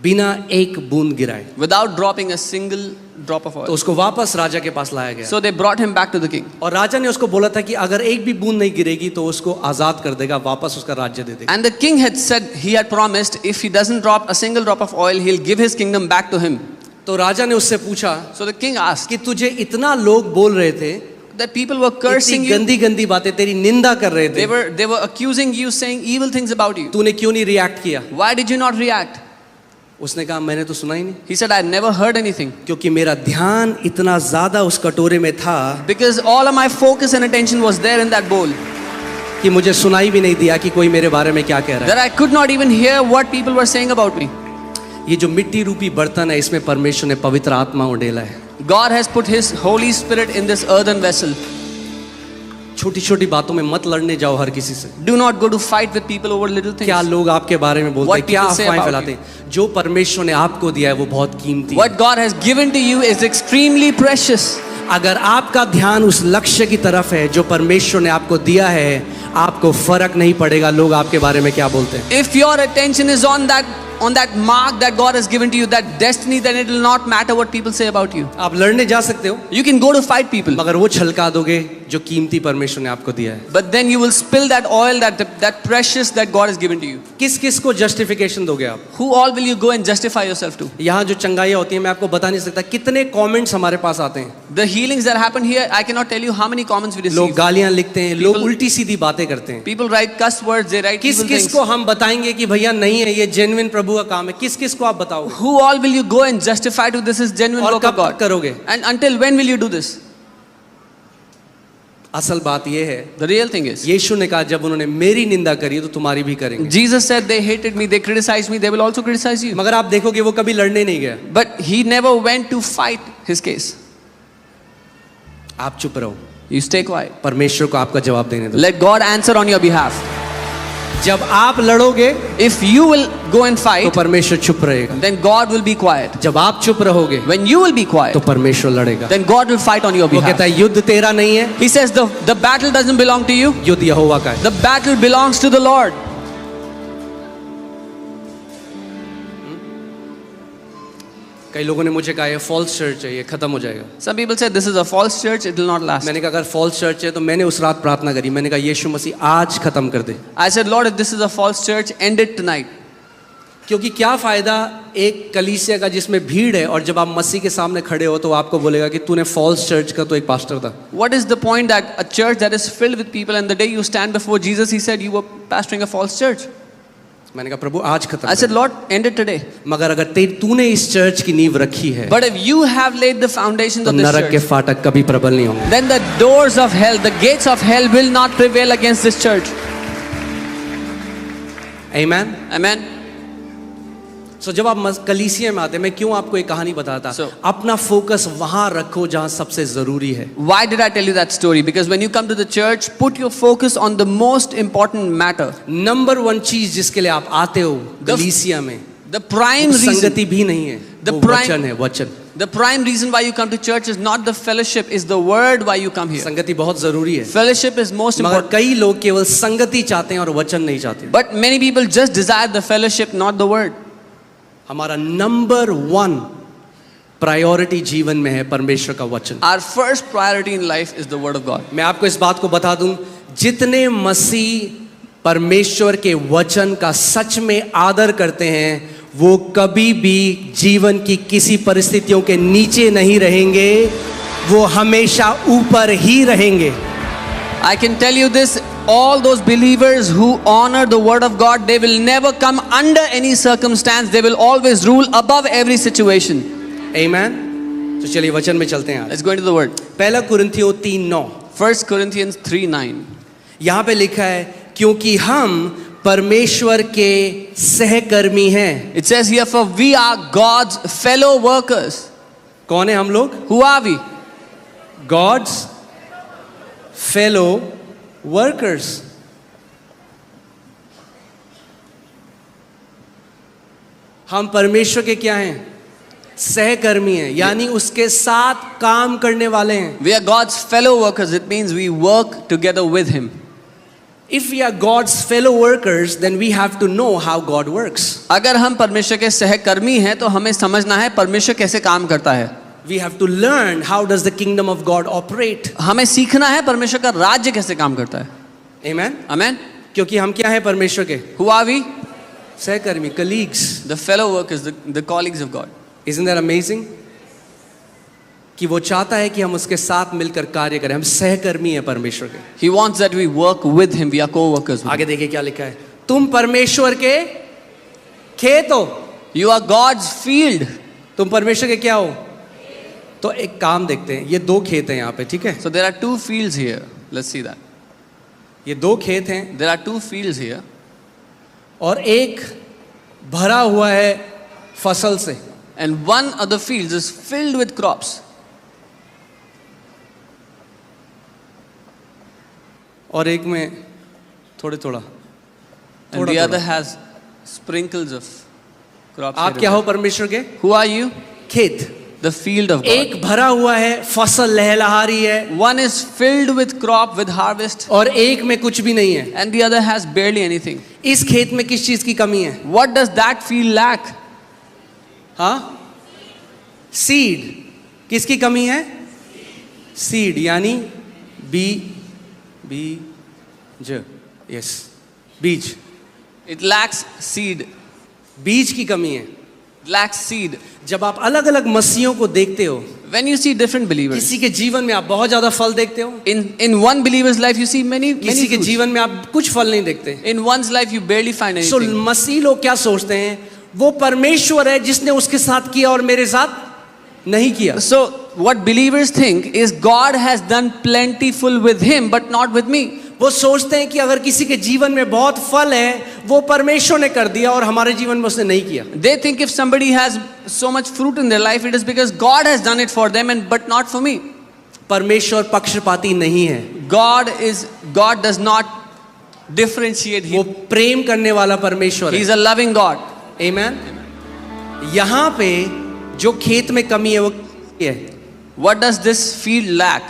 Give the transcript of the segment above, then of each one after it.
बिना एक बूंद गिराए, without dropping a single drop of तो oil. उसको वापस राजा के पास लाया गया। So they brought him back to the king. और राजा ने उसको बोला था कि अगर एक भी बूंद नहीं गिरेगी तो उसको आजाद कर देगा, वापस उसका राज्य दे देगा। And the king had said, he had promised, if he doesn't drop a single drop of oil, he'll give his kingdom back to him. तो राजा ने उससे पूछा So the king asked, कि तुझे इतना लोग बोल रहे थे, that people were cursing इतनी you, गंदी गंदी बातें तेरी निंदा कर रहे थे, they were accusing you, saying evil things about you. तूने क्यों नहीं रिएक्ट किया? Why did you not react? उसने कहा मैंने तो सुना ही नहीं, He said, I never heard anything. क्योंकि मेरा ध्यान इतना ज्यादा उस कटोरे में था Because all of my focus and attention was there in that bowl, कि मुझे सुनाई भी नहीं दिया कि कोई मेरे बारे में क्या कह रहा है। that I could not even hear what people were saying about me. ये जो मिट्टी रूपी बर्तन है, इसमें परमेश्वर ने पवित्र आत्मा उड़ेला है। God has put his Holy Spirit in this earthen vessel. छोटी छोटी बातों में मत लड़ने जाओ हर किसी से। Do not go to fight with people over little things. क्या लोग आपके बारे में बोलते हैं, What क्या people say अफवाहें about फैलाते हैं, जो परमेश्वर ने आपको दिया है वो बहुत कीमती है। What God has given to you is extremely precious. अगर आपका ध्यान उस लक्ष्य की तरफ है जो परमेश्वर ने आपको दिया है, आपको फर्क नहीं पड़ेगा लोग आपके बारे में क्या बोलते हैं। If your attention is on that mark that God has given to you, that destiny, then it will not matter what people say about you. आप लड़ने जा सकते हो, You can go to fight people, मगर वो छलका दोगे जो कीमती परमेश्वर ने आपको दिया है। but then you will spill that oil, that precious that God has given to you. किस किस को जस्टिफिकेशन दोगे आप? Who all will you go and justify yourself to? यहाँ जो चंगाइयाँ होती हैं मैं आपको बता नहीं सकता कितने कमेंट्स हमारे पास आते हैं। The healings that happen here, I cannot tell you how many comments we लोग receive. गालियाँ लिखते हैं, लोग People- उल्टी सीधी बातें करते हैं। People write cuss words, they write किस evil किस things. को हम बताएंगे कि भैया नहीं है, ये जेन्युइन प्रभु का काम है, किस किस को आप बताओगे? Who all will you go and justify to this is genuine और work of कब God? करोगे? And until when will you do this? असल बात ये है, The real thing is, यीशु ने कहा जब उन्होंने मेरी निंदा करी तो तुम्हारी भी करेंगे। Jesus said they hated me, they criticized me, they will also criticize you. मगर आप देखोगे वो कभी लड़ने नहीं गया। But he never went to fight his case. आप चुप रहो, You stay quiet. परमेश्वर को आपका जवाब देने दो। Let God answer on your behalf. जब आप लड़ोगे If you will go and तो fight, परमेश्वर चुप रहेगा। then God will be quiet. जब आप चुप रहोगे When you will be quiet, तो परमेश्वर लड़ेगा। then God will fight on your वो कहता behalf. है युद्ध तेरा नहीं है, He says the battle doesn't belong to you. युद्ध यहोवा का है। The battle belongs to the Lord. कई लोगों ने मुझे कहा ये फॉल्स चर्च है, ये खत्म हो जाएगा। Some people say this is a false church, it will not last. मैंने कहा अगर फॉल्स चर्च है तो मैंने उस रात प्रार्थना करी, मैंने कहा यीशु मसीह आज खत्म कर दे। I said, Lord, if this is a false church, end it tonight. क्योंकि क्या फायदा एक कलीसिया का जिसमें भीड़ है और जब आप मसीह के सामने खड़े हो तो वो आपको बोलेगा कि तूने फॉल्स चर्च का तो एक पास्टर था। What is the point that a church that is filled with people and the day you stand before Jesus, he said you were pastoring a false church? मैंने कहा प्रभु आज खत्म I कर said, they. Lord, end it today. मगर अगर तूने इस church की नींव रखी है But if you have laid the foundations तो of this नरक के church, फाटक कभी प्रबल नहीं होंगे। then the doors of hell, the gates of hell will not prevail against this church. आमीन। Amen. सो जब आप कलीसिया में आते हैं, मैं क्यों आपको एक कहानी बताता, So- अपना फोकस वहां रखो जहां सबसे जरूरी है। Why did I tell you that story? Because when you come to the church, put your focus on the most important matter. Number one चीज जिसके लिए आप आते हो कलीसिया में, The prime वो reason, संगति भी नहीं है, The वो prime- वचन है, वचन। the prime reason why you come to church is not the fellowship, is the word why you come here. संगति बहुत जरूरी है, Fellowship is most मगर important. कई लोग केवल संगति चाहते हैं और वचन नहीं चाहते। But many people just desire the fellowship, not the word. हमारा नंबर वन प्रायोरिटी जीवन में है परमेश्वर का वचन। Our first priority in life is the word of God. मैं आपको इस बात को बता दूं, जितने मसीह परमेश्वर के वचन का सच में आदर करते हैं वो कभी भी जीवन की किसी परिस्थितियों के नीचे नहीं रहेंगे, वो हमेशा ऊपर ही रहेंगे। I can tell you this, all those believers who honor the word of God, they will never come under any circumstance, they will always rule above every situation. आमीन। तो चलिए वचन में चलते हैं। Let's go into the word. पहला कुरिन्थियों 3:9 1 Corinthians 3:9. यहाँ पे लिखा है क्योंकि हम परमेश्वर के सहकर्मी हैं। It says here, for we are God's fellow workers. कौन है हम लोग? Who are we? God's fellow workers। हम परमेश्वर के क्या हैं? सहकर्मी हैं, यानी उसके साथ काम करने वाले हैं। We are God's fellow workers. It means we work together with Him. If we are God's fellow workers, then we have to know how God works. अगर हम परमेश्वर के सहकर्मी हैं तो हमें समझना है परमेश्वर कैसे काम करता है. We have to learn how does the kingdom of God operate. हमें सीखना है परमेश्वर का राज्य कैसे काम करता है. Amen. Amen. क्योंकि हम क्या हैं परमेश्वर के? Who are we? सहकर्मी, colleagues. The fellow workers, the colleagues of God. Isn't that amazing? कि वो चाहता है कि हम उसके साथ मिलकर कार्य करें. हम सहकर्मी हैं परमेश्वर के. He wants that we work with him. We are co-workers with him. आगे देखिए क्या लिखा है. तुम परमेश्वर के खेत हो. You are God's field. तुम परमेश्वर के क्या हो? तो एक काम देखते हैं. ये 2 खेत हैं यहाँ पे, ठीक है? So there are 2 fields here. Let's see that. ये 2 खेत हैं There are 2 fields here. और एक भरा हुआ है फसल से. And one of the fields is filled with crops. और एक में थोड़ा And the other has sprinkles of crops. आप क्या हो परमेश्वर के? Who are you? खेत. The field of God. एक भरा हुआ है, फसल लहलहा रही है, One is filled with crop, with harvest, और एक में कुछ भी नहीं है. and the other has barely anything. इस खेत में किस चीज की कमी है? What does that field lack? हाँ, सीड. किसकी कमी है? सीड यानी बीज. यस, बीज. It lacks seed. बीज की कमी है. It lacks seed. जब आप अलग अलग मसीहों को देखते हो, When you see different believers, किसी के जीवन में आप बहुत ज्यादा फल देखते हो, in one believer's life you see many किसी के fruits. जीवन में आप कुछ फल नहीं देखते. In one's life you barely find so anything. मसीह लोग क्या सोचते हैं? वो परमेश्वर है जिसने उसके साथ किया और मेरे साथ नहीं किया. So what believers think is God has done plentiful with him but not with me. वो सोचते हैं कि अगर किसी के जीवन में बहुत फल है, वो परमेश्वर ने कर दिया और हमारे जीवन में उसने नहीं किया. They think if somebody has so much fruit in their life, it is because God has done it for them and but not for me. परमेश्वर पक्षपाती नहीं है. God does not differentiate. वो प्रेम करने वाला परमेश्वर He is है. a loving God. आमेन. यहाँ पे जो खेत में कमी है वो क्या है? What does this field lack?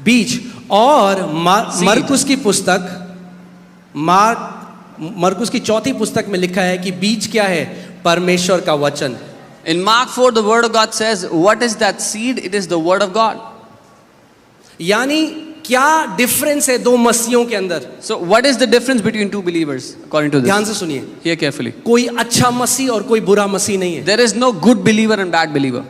बीज. और Seed. मरकुस की पुस्तक, मरकुस की 4th पुस्तक में लिखा है कि बीज क्या है? परमेश्वर का वचन. In Mark 4, the word of God says, what is that seed? It is the word of God. यानी क्या डिफरेंस है 2 मसीहों के अंदर? So what is the difference between 2 believers according to ध्यान this? से सुनिए. Hear carefully. कोई अच्छा मसीह और कोई बुरा मसीह नहीं है. There is no good believer and bad believer.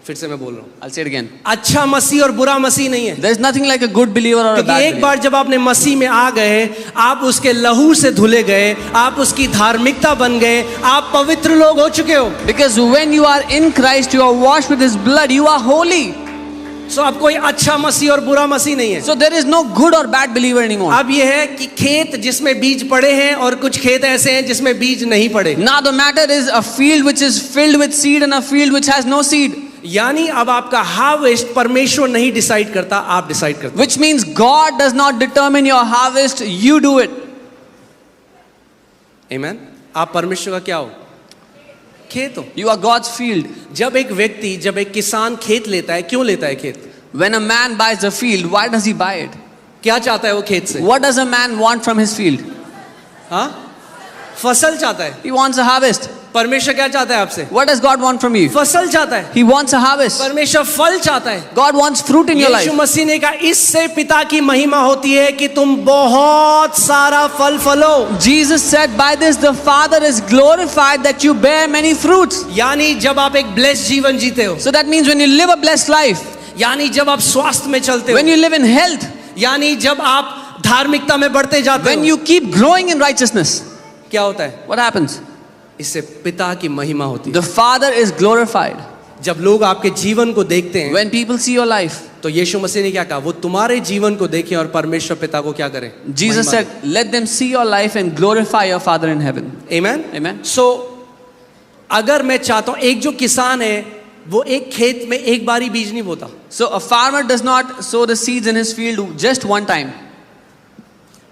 फिर से मैं बोल रहा हूँ. I'll say it again. अच्छा मसीह और बुरा मसीह नहीं है. There is nothing like a good believer or a क्योंकि bad एक believer. बार जब आपने मसीह में आ गए, आप उसके लहू से धुले गए, आप उसकी धार्मिकता बन गए, आप पवित्र लोग हो चुके हो. Because when you are in Christ, you are washed with His blood. You are holy. सो अब कोई अच्छा मसीह और बुरा मसीह नहीं है. So there is no good or bad believer anymore. अब यह है कि खेत जिसमें बीज पड़े हैं और कुछ खेत ऐसे हैं जिसमें बीज नहीं पड़े. Now the matter is a field which is filled with seed and a field which has no seed. यानी अब आपका हार्वेस्ट परमेश्वर नहीं डिसाइड करता, आप डिसाइड करते. Which means God does not determine your harvest, you do it. आमेन. आप परमेश्वर का क्या हो? खेत हो. You are God's field. जब एक किसान खेत लेता है, क्यों लेता है खेत? When a man buys a field, why does he buy it? क्या चाहता है वो खेत से? What does a man want from his field? हाँ, फसल चाहता है. He wants a harvest. परमेश्वर क्या चाहता है आपसे? What does God want from you? फसल चाहता है. He wants a harvest. परमेश्वर फल चाहता है. God wants fruit in your life. यीशु मसीह ने कहा इससे पिता की महिमा होती है कि तुम बहुत सारा फल फलो. Jesus said, by this the Father is glorified that you bear many fruits. यानी जब आप एक ब्लेस्ड जीवन जीते हो, So that means when you live a blessed life, यानी जब आप स्वास्थ्य में चलते हो, when you live in health, यानी जब आप धार्मिकता में बढ़ते जाते when हो, you keep growing in righteousness, क्या होता है? what happens? इससे पिता की महिमा होती है. The Father is glorified. जब लोग आपके जीवन को देखते हैं, When people see your life, तो यीशु मसीह ने क्या कहा? वो तुम्हारे जीवन को देखें और परमेश्वर पिता को क्या करें? Jesus said, let them see your life and glorify your Father in heaven. Amen. Amen. सो अगर मैं चाहता हूं, एक जो किसान है वो एक खेत में एक बारी बीज नहीं बोता. So a farmer does not sow the seeds in his field just one time.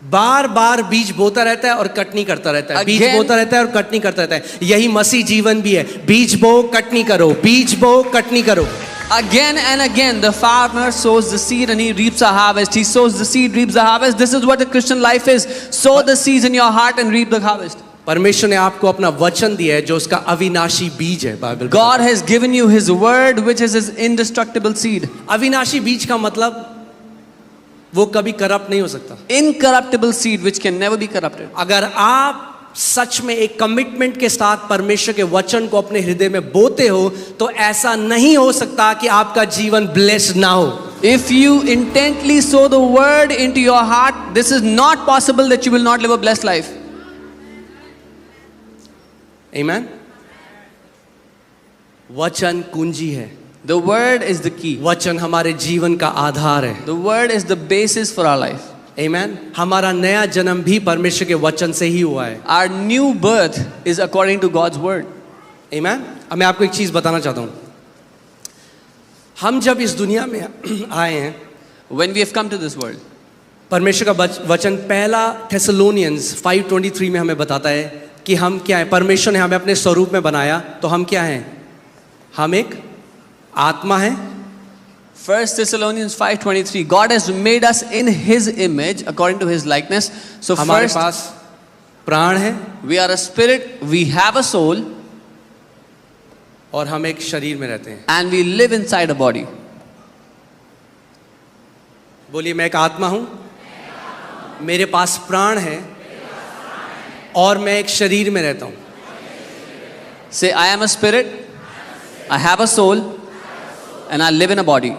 बार बार बीज बोता रहता है और कटनी करता रहता है. बीज Again. बोता रहता है और कटनी करता रहता है. यही मसीह जीवन भी है. बीज बो, कटनी करो, बीज बो, कटनी करो. Again and again, the farmer sows the seed and he reaps a harvest. He sows the seed, reaps the harvest. This is what the Christian life is. Sow the seeds in your heart and reap the harvest. परमेश्वर ने आपको अपना वचन दिया है जो उसका अविनाशी बीज है। Bible God has given you His word, which is His indestructible seed. अविनाशी बीज का मतलब वो कभी करप्ट नहीं हो सकता। Incorruptible seed, which can never be corrupted. अगर आप सच में एक कमिटमेंट के साथ परमेश्वर के वचन को अपने हृदय में बोते हो तो ऐसा नहीं हो सकता कि आपका जीवन ब्लेस्ड ना हो। If you intently sow the word into your heart, this is not possible that you will not live a blessed life. Amen? वचन कुंजी है। The word is the key. वचन हमारे जीवन का आधार है। The word is the basis for our life. Amen? हमारा नया जन्म भी परमेश्वर के वचन से ही हुआ है। Our new birth is according to God's word. Amen? अब मैं आपको एक चीज बताना चाहता हूँ। हम जब इस दुनिया में आए हैं, When we have come to this world, परमेश्वर का वचन पहला थेसलोनियंस 5:23 में हमें बताता है कि हम क्या है। परमेश्वर ने हमें अपने स्वरूप में बनाया तो हम क्या हैं? हम एक आत्मा है। 1 Thessalonians 5:23, God has made us in His image according to His likeness. So हमारे first, पास प्राण है we are a spirit, we have a soul, और हम एक शरीर में रहते हैं। and we live inside a body. बोलिए, मैं एक आत्मा हूं, मेरे पास प्राण है और मैं एक शरीर में रहता हूं। Say, I am a spirit, I have a soul, and I live in a body.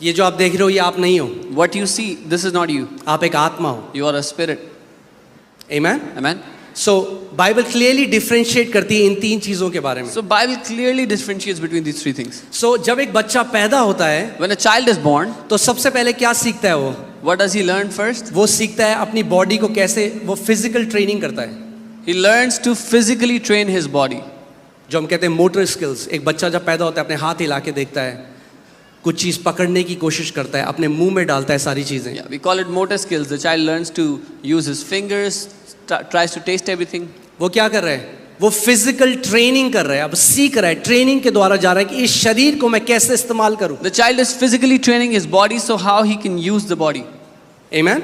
ये जो आप देख रहे हो ये आप नहीं हो, What you see, this is not you. आप एक आत्मा हो। You are a spirit. Amen? Amen? So Bible clearly differentiate करती है इन तीन चीजों के बारे में। So Bible clearly differentiates between these three things. सो जब एक बच्चा पैदा होता है When a child is born, तो सबसे पहले क्या सीखता है वो? what does he learn first? वो सीखता है अपनी बॉडी को कैसे, वो फिजिकल ट्रेनिंग करता है He learns to physically train his body. जो हम कहते हैं मोटर स्किल्स। एक बच्चा जब पैदा होता है अपने हाथ हिला के देखता है, कुछ चीज पकड़ने की कोशिश करता है, अपने मुंह में डालता है सारी चीजें। Yeah, we call it motor skills. The child learns to use his fingers, tries to taste everything. वो क्या कर रहा है? वो फिजिकल ट्रेनिंग कर रहा है, अब सीख रहा है, ट्रेनिंग के द्वारा जा रहा है कि इस शरीर को मैं कैसे इस्तेमाल करूं। The child is physically training his body, so how he can use the body. Amen?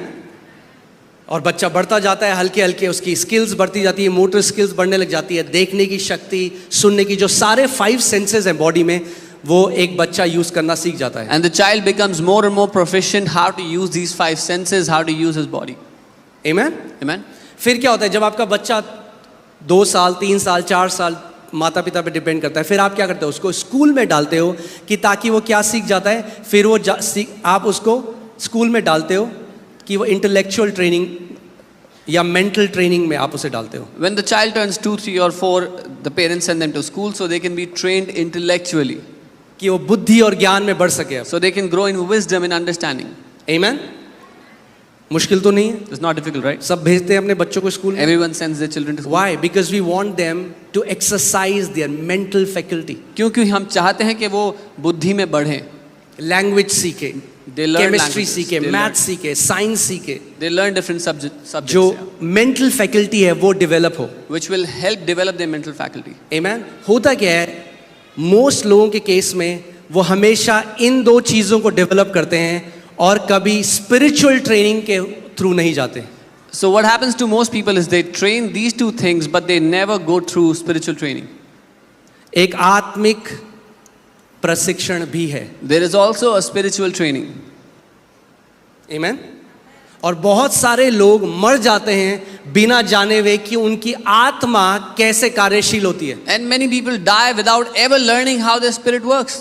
और बच्चा बढ़ता जाता है, हल्के हल्के उसकी स्किल्स बढ़ती जाती है, मोटर स्किल्स बढ़ने लग जाती है, देखने की शक्ति, सुनने की, जो सारे 5 सेंसेस हैं बॉडी में, वो एक बच्चा यूज करना सीख जाता है। And the child becomes more and more proficient how to use these 5 senses, how to use his body. Amen? Amen? फिर क्या होता है जब आपका बच्चा 2 साल, 3 साल, 4 साल, माता पिता पे डिपेंड करता है, फिर आप क्या करते हो? उसको स्कूल में डालते हो कि ताकि वो क्या सीख जाता है, फिर वो आप उसको स्कूल में डालते हो कि वो इंटेलेक्चुअल ट्रेनिंग या मेंटल ट्रेनिंग में आप उसे डालते हो। When the child turns 2, 3 or 4, the parents send them to school so they can be trained intellectually. कि वो बुद्धि और ज्ञान में बढ़ सके। So they can grow in wisdom and understanding. Amen? मुश्किल तो नहीं है? It's not difficult, right? सब भेजते हैं अपने बच्चों को स्कूल में। Everyone sends their children to school. Why? Because we want them to exercise their mental faculty. क्योंकि हम चाहते हैं कि वो बुद्धि में बढ़ें. लैंग्वेज सीखे, They learn केमिस्ट्री languages. सीखे, They मैथ learn- सीखे, साइंस सीखे, They learn different subjects, जो yeah, मेंटल फैकल्टी है वो डेवलप हो। which will help develop their mental faculty. Amen? होता क्या है, मोस्ट लोगों के केस में वो हमेशा इन 2 चीजों को डेवलप करते हैं और कभी स्पिरिचुअल ट्रेनिंग के थ्रू नहीं जाते। So what happens to most people is they train these 2 things, but they never go through spiritual training. एक आत्मिक प्रशिक्षण भी है। There is also a spiritual training. Amen? और बहुत सारे लोग मर जाते हैं बिना जाने हुए कि उनकी आत्मा कैसे कार्यशील होती है। And many people die without ever learning how their spirit works.